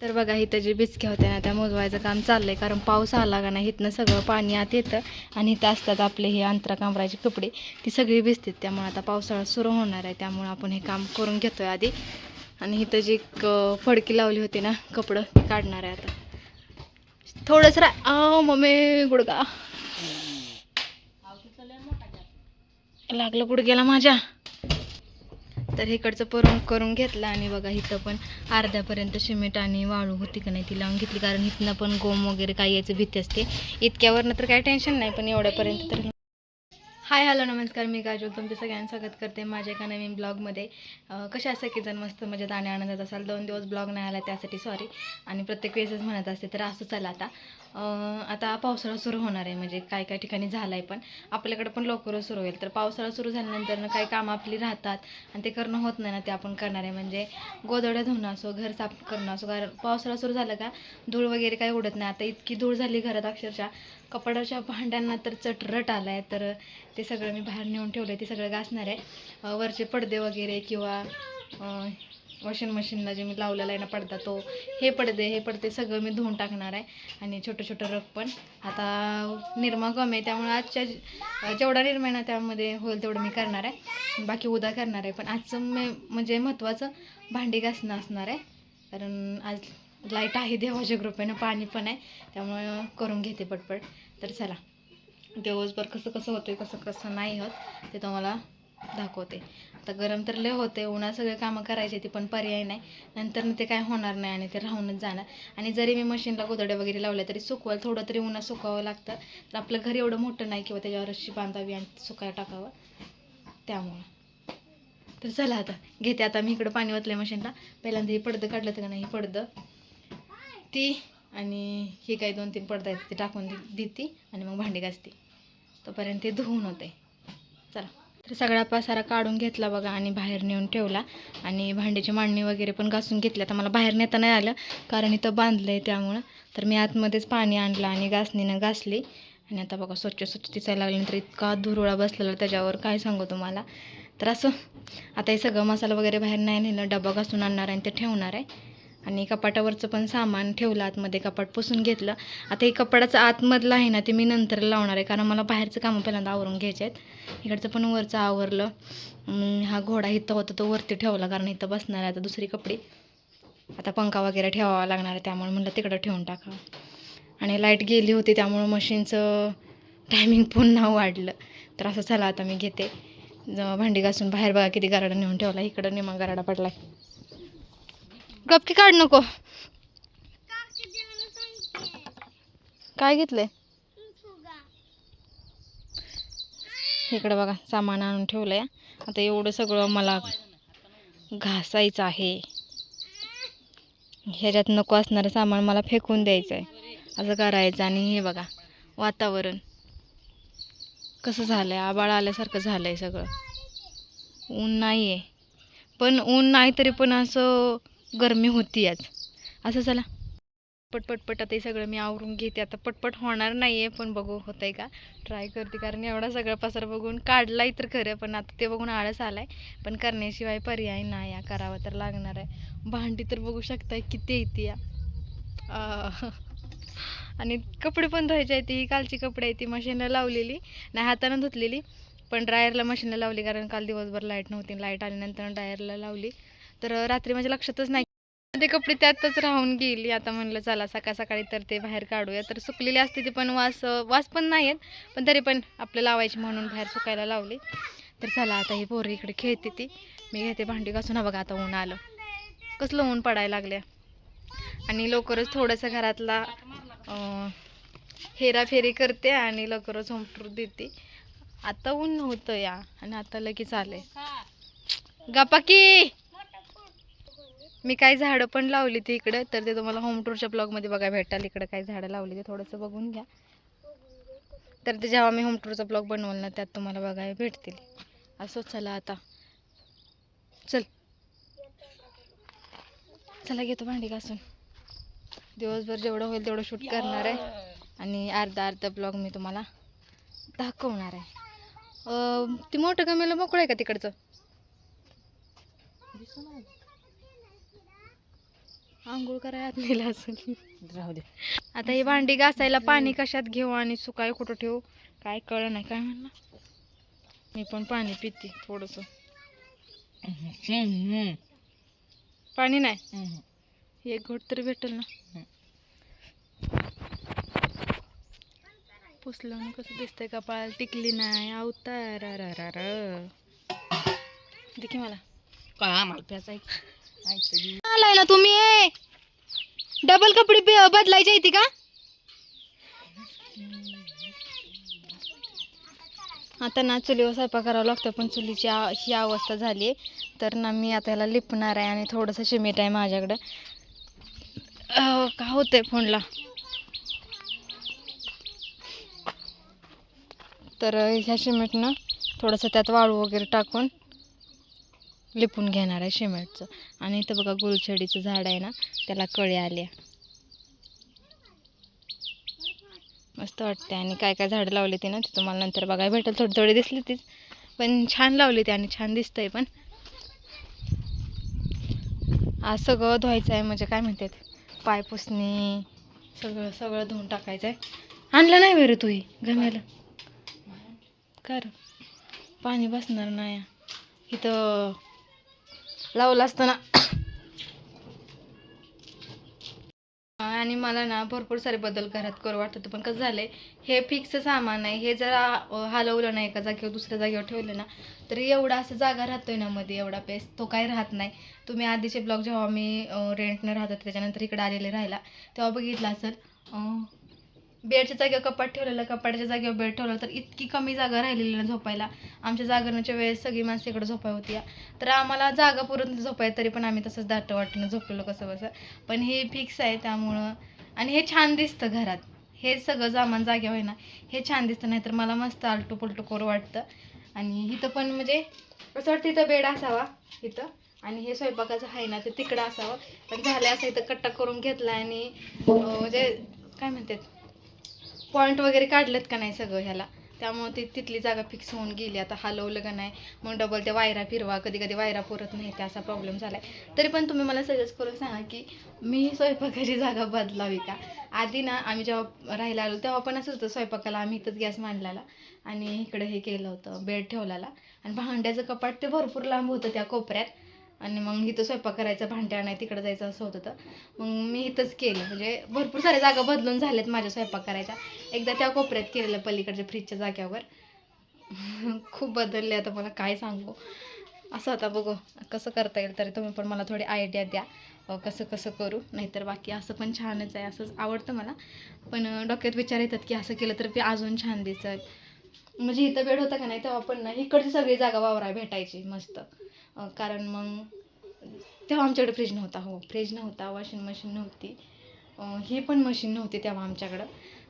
तर बघा इथं जे बिचक्या होत्या ना त्या मोजवायचं काम चाललंय, कारण पाऊस आला का नाही इथनं सगळं पाणी आत येतं आणि इथं असतात आपले हे अंतरा कांबराचे कपडे, ती सगळी भिजतात. त्यामुळे आता पावसाळा सुरू होणार आहे, त्यामुळे आपण हे काम करून घेतोय आधी. आणि इथं जी फडकी लावली होती ना कपडं ती काढणार आहे आता. थोडंसं मम्मी गुडगा लागलं गुडघ्याला माझ्या. तर इकडचं करून घेतलं आणि बघा इथं पण अर्ध्यापर्यंत सिमेंट आणि वाळू होती का नाही ती लावून घेतली, कारण इथनं पण गोम वगैरे काही यायचं भीती असते. इतक्यावरनं तर काही टेन्शन नाही, पण एवढ्यापर्यंत तर. हाय हॅलो नमस्कार, मी काजल तुमचं सगळ्यांचं स्वागत करते माझ्या एका नवीन ब्लॉगमध्ये. कशा असं की जण मस्त मजेत आणि आनंदात असाल. 2 दिवस ब्लॉग नाही आला त्यासाठी सॉरी, आणि प्रत्येक वेळेसच म्हणत असते तर असं चला आता पावसाळा सुरू होणार आहे, म्हणजे काय काय ठिकाणी झाला आहे, पण आपल्याकडे पण लवकरच सुरू होईल. तर पावसाळा सुरू झाल्यानंतर काही कामं आपली राहतात आणि ते करणं होत नाही ना, ते आपण करणार आहे. म्हणजे गोधड्या धुणं असो, घर साफ करणं असो, कारण पावसाळा सुरू झाला का धूळ वगैरे काही उडत नाही. आता इतकी धूळ झाली घरात अक्षरशः कपड्याच्या भांड्यांना तर चटरट आला आहे. तर ते सगळं मी बाहेर नेऊन ठेवलं आहे, ते सगळं घासणार आहे. वरचे पडदे वगैरे किंवा वॉशिंग मशीनला जे मी लावलेलं आहे ना पडदा, तो हे पडदे सगळं मी धुवून टाकणार आहे. आणि छोटं छोटं रग पण आता निरमा कमी आहे, त्यामुळे आजच्या जेवढा निरमा आहे ना त्यामध्ये होईल तेवढं मी करणार आहे, बाकी उद्या करणार आहे. पण आजचं म्हणजे महत्त्वाचं भांडी घासणं असणार आहे, कारण आज लाईट आहे देवाच्या कृपेनं, पाणी पण आहे, त्यामुळे करून घेते पटपट. तर चला दिवसभर कसं कसं होतं कसं कसं नाही होत ते तुम्हाला दाखवते. आता गरम तर लय होते, उन्हात सगळे कामं करायचे ती, पण पर्याय नाही, नंतर ते काय होणार नाही आणि ते राहूनच जाणार. आणि जरी मी मशीनला गोधड्या वगैरे लावल्या तरी सुकवायला थोडं तरी उन्हात सुकवावं लागतं. तर आपलं घर एवढं मोठं नाही किंवा त्याच्यावर रशी बांधावी आणि सुकायला टाकावं, त्यामुळं. तर चला आता घेते. आता मी इकडं पाणी ओतलं मशीनला. पहिल्यांदा हे पडदं काढलं तर का नाही, पडदं ती आणि हे काही 2-3 पडदा आहेत ते टाकून देते आणि मग भांडी घासते, तोपर्यंत ते धुवून होते. चला तर सगळा पसारा काढून घेतला बघा आणि बाहेर नेऊन ठेवला. आणि भांड्याची मांडणी वगैरे पण घासून घेतली. आता मला बाहेर नेता नाही आलं कारण इथं बांधलं आहे, त्यामुळं तर मी आतमध्येच पाणी आणलं आणि घासणीनं घासली. आणि आता बघा स्वच्छ दिसायला लागल्यानंतर इतका धुरळा बसलेला त्याच्यावर काय सांगू तुम्हाला. तर असं आता हे सगळं मसाला वगैरे बाहेर नाही नेलं, डबा घासून आणणार आहे आणि ते ठेवणार आहे. आणि कपाटावरचं पण सामान ठेवलं आतमध्ये, कपाट पुसून घेतलं. आता हे कपाटाचं आतमधलं आहे ना ते मी नंतर लावणार आहे, कारण मला बाहेरचं कामं पहिल्यांदा आवरून घ्यायचे आहेत. इकडचं पण वरचं आवरलं. हा घोडा इथं होता तो वरती ठेवला, कारण इथं बसणार आहे आता दुसरी कपडे. आता पंखा वगैरे ठेवावा लागणार आहे, त्यामुळे म्हटलं तिकडं ठेवून टाकावं. आणि लाईट गेली होती त्यामुळं मशीनचं टायमिंग पुन्हा वाढलं. तर असं चला आता मी घेते भांडी घासून. बाहेर बघा किती गराडा नेऊन ठेवला, इकडं निमा गराडा पडला. गपकी काढ नको. काय घेतलंय इकडं बघा, सामान आणून ठेवलंय. आता एवढं सगळं मला घासायचं आहे, ह्याच्यात नको असणारं सामान मला फेकून द्यायचं आहे, असं करायचं. आणि हे बघा वातावरण कसं झालंय, आबाळ आल्यासारखं झालंय सगळं. ऊन नाही आहे, पण ऊन नाही तरी पण असं गरमी होती आज. असं चला पटपट आता हे सगळं मी आवरून घेते. आता पटपट होणार नाही आहे, पण बघू होतंय का, ट्राय करते. कारण एवढा सगळा पसार बघून काढलाय तर खरं, पण आता ते बघून आळस आलाय, पण करण्याशिवाय पर्याय नाही, या करावं तर लागणार आहे. भांडी तर बघू शकताय किती येते या. आणि कपडे पण धुवायचे आहेत, ही कालची कपडे आहेत ती मशीनला लावलेली नाही, हातानं धुतलेली, पण ड्रायरला मशीनला लावली, कारण काल दिवसभर लाईट नव्हती. लाईट आल्यानंतर ड्रायरला लावली, तर रात्री माझ्या लक्षातच नाही ते कपडे त्यातच राहून गेली. आता म्हणलं चला सकाळी तर ते बाहेर काढूया. तर सुकलेली असते ती, पण वास पण नाही आहेत, पण तरी पण आपलं लावायची म्हणून बाहेर सुकायला लावली. तर चला आता ही पोरं इकडे खेळते ती, मी घेते भांडी घासून. बघा आता ऊन आलं, कसलं ऊन पडायला लागल्या. आणि लवकरच थोडंसं घरातला हेराफेरी करते आणि लवकरच होमटूर देते. आता ऊन नव्हतं या, आणि आता लगेच आलंय. गप्पा की मी काही झाडं पण लावली ती इकडं, तर ते तुम्हाला होम टूरच्या ब्लॉगमध्ये बघा भेटाल. इकडं काही झाडं लावली ते थोडंसं बघून घ्या. तर ते जेव्हा मी होम टूरचा ब्लॉग बनवलं ना त्यात तुम्हाला बघायला भेटतील. असं चला आता चला घेतो भांडी घासून. दिवसभर जेवढं होईल तेवढं शूट करणार आहे आणि अर्धा ब्लॉग मी तुम्हाला दाखवणार आहे. ती मोठं गमेला मोकळं आहे का तिकडचं? आंघोळ करायला आत नेला असेल. राहू दे. आता ही भांडी घासायला पाणी कशात घेऊ आणि सुकाय कुठं ठेवू काय कळ नाही. काय म्हणलं मी पण पाणी पिते थोडस. पाणी नाही एक घोट तरी भेटेल ना. पुसलं कसं दिसतंय कपाळाला टिकली नाही अवतार देखी मला काय आम्हाला प्यायचं आलाय ना तुम्ही. डबल कपडे बदलायचे येते का. आता ना चुलीवर स्वयंपाक करावा लागतो पण चुलीची ही अवस्था झाली तर ना मी आता याला लिपणार आहे आणि थोडंसं शिमीट आहे माझ्याकडं. का होतंय फोनला तर ह्या शिमेटनं थोडंसं त्यात वाळू वगैरे टाकून लिपून घेणार आहे शिमेटचं. आणि इथं बघा गुलछडीचं झाड आहे ना त्याला कळी आल्या मस्त वाटते. आणि काय काय झाडं लावली ती ना ती तुम्हाला नंतर बघायला भेटेल. थोडी थोडी दिसली तीच पण छान लावली ती आणि छान दिसतंय. पण आज सगळं धुवायचं आहे म्हणजे काय म्हणतात पाय पुसणी सगळं सगळं धुवून टाकायचं आहे. आणलं नाही बरं तूही गम्याला कर पाणी बसणार नाही इथं लावलं असतं ना. आणि मला ना भरपूर सारे बदल घरात करू वाटतं पण कसं झालंय हे फिक्स सामान आहे. हे जरा हलवलं नाही एका जागेवर दुसऱ्या जागेवर ठेवलं ना तर एवढा असं जागा राहतोय ना मध्ये एवढा पेस तो काही राहत नाही. तुम्ही आधीचे ब्लॉग जेव्हा मी रेंटनं राहत होते त्याच्यानंतर इकडे आलेले राहिला तेव्हा बघितलं असेल बेडच्या जागेवर कपाट ठेवलेलं कपाटाच्या जागेवर बेड ठेवलं तर इतकी कमी जागा राहिलेली ना झोपायला. आमच्या जागरणाच्या वेळेस सगळी माणसं इकडे झोपाय होती तर आम्हाला जागा पुरत झोपाय तरी पण आम्ही तसंच दाट वाटणं झोपलेलो कसं बसं. पण हे फिक्स आहे त्यामुळं आणि हे छान दिसतं घरात. हे सगळं सामान जागे होय ना हे छान दिसतं नाही तर मला मस्त आलटू पलटू करू वाटतं. आणि इथं पण म्हणजे असं वाटतं इथं बेड असावा इथं आणि हे स्वयंपाकाचं आहे ना ते तिकडं असावं. पण झालं असं इथं कट्टा करून घेतला आणि म्हणजे काय म्हणतात पॉईंट वगैरे काढलेत का नाही सगळं ह्याला त्यामुळे ती तिथली जागा फिक्स होऊन गेली. आता हलवलं का नाही मग डबल त्या वायरा फिरवा कधी कधी वायरा पुरत नाही त्या असा प्रॉब्लेम झाला आहे. तरी पण तुम्ही मला सजेस्ट करून सांगा की मी स्वयंपाकाची जागा बदलावी का. आधी ना आम्ही जेव्हा राहायला आलो तेव्हा पण असं होतं स्वयंपाकाला आम्ही इथंच गॅस मांडलेला आणि इकडे हे केलं होतं बेड ठेवलेला आणि भांड्याचं कपाट ते भरपूर लांब होतं त्या कोपऱ्यात आणि मग इथं स्वयंपाक करायचा भांड्या नाही तिकडं जायचं असं होतं. मग मी इथंच केलं म्हणजे भरपूर साऱ्या जागा बदलून झाल्यात माझ्या स्वयंपाक करायच्या. एकदा त्या कोपऱ्यात केलेलं पलीकडच्या फ्रीजच्या जाग्यावर खूप बदलले आता मला काय सांगू. असं आता बघू कसं करता येईल तरी तुम्ही पण मला थोडी आयडिया द्या कसं कसं करू. नाहीतर बाकी असं पण छानच आहे असंच आवडतं मला पण डोक्यात विचार येतात की असं केलं तर ते अजून छान दिसत. म्हणजे इथं बेड होता का नाही तेव्हा पण ना इकडची सगळी जागा वावराय भेटायची मस्त. कारण मग तेव्हा आमच्याकडे फ्रीज नव्हता. हो फ्रीज नव्हता वॉशिंग मशीन नव्हती ही पण मशीन नव्हती तेव्हा आमच्याकडं.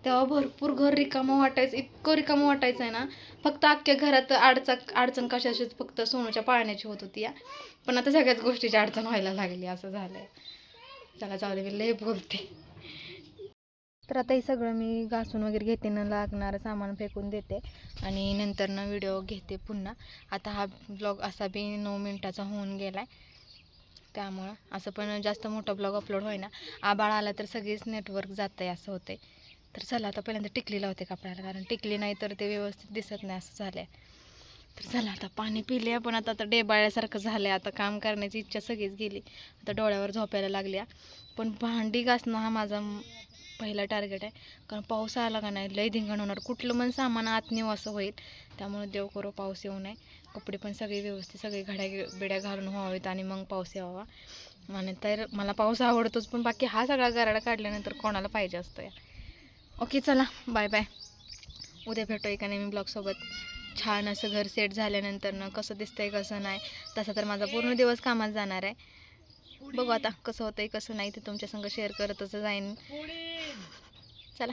तेव्हा भरपूर घर रिकामं वाटायचं इतकं रिकामं वाटायचं आहे ना. फक्त अख्ख्या घरात अडचण कशाची फक्त सोनूच्या पाळण्याची होत होती पण आता सगळ्याच गोष्टीची अडचण व्हायला लागली असं झालं आहे. चला जाऊ दे मी लय बोलते. तर आता हे सगळं मी घासून वगैरे घेते न लागणारं सामान फेकून देते आणि नंतर ना व्हिडिओ घेते पुन्हा. आता हा ब्लॉग असा बी 9 मिनिटाचा होऊन गेला आहे त्यामुळं असं पण जास्त मोठा ब्लॉग अपलोड होईना. आबाळ आला तर सगळीच नेटवर्क जातं आहे असं होतं आहे. तर चला आता पहिल्यांदा टिकली लावते कपड्याला कारण टिकली नाही तर ते व्यवस्थित दिसत नाही असं झालं आहे. तर चला आता पाणी पिले पण आता डेबाळ्यासारखं झालं आहे. आता काम करण्याची इच्छा सगळीच गेली. आता डोळ्यावर झोपायला लागल्या. पण भांडी घासणं हा माझा पहिला टार्गेट आहे कारण पाऊस आला का नाही लय धिंगाण होणार. कुठलं पण सामान आत नेऊ असं होईल त्यामुळे देव करो पाऊस येऊ नये. कपडे पण सगळे व्यवस्थित सगळे घड्या बिड्या घालून व्हावेत आणि मग पाऊस यावा. आणि तर मला पाऊस आवडतोच पण बाकी हा सगळा गराडा काढल्यानंतर कोणाला पाहिजे असतं या. ओके चला बाय बाय. उद्या भेटू एका नवीन ब्लॉगसोबत. छान असं घर सेट झाल्यानंतर ना कसं दिसतंय कसं नाही तसा तर माझा पूर्ण दिवस कामात जाणार आहे. बघू आता कसं होतंय कसं नाही ते तुमच्या संग शेअर करतच जाईन. चला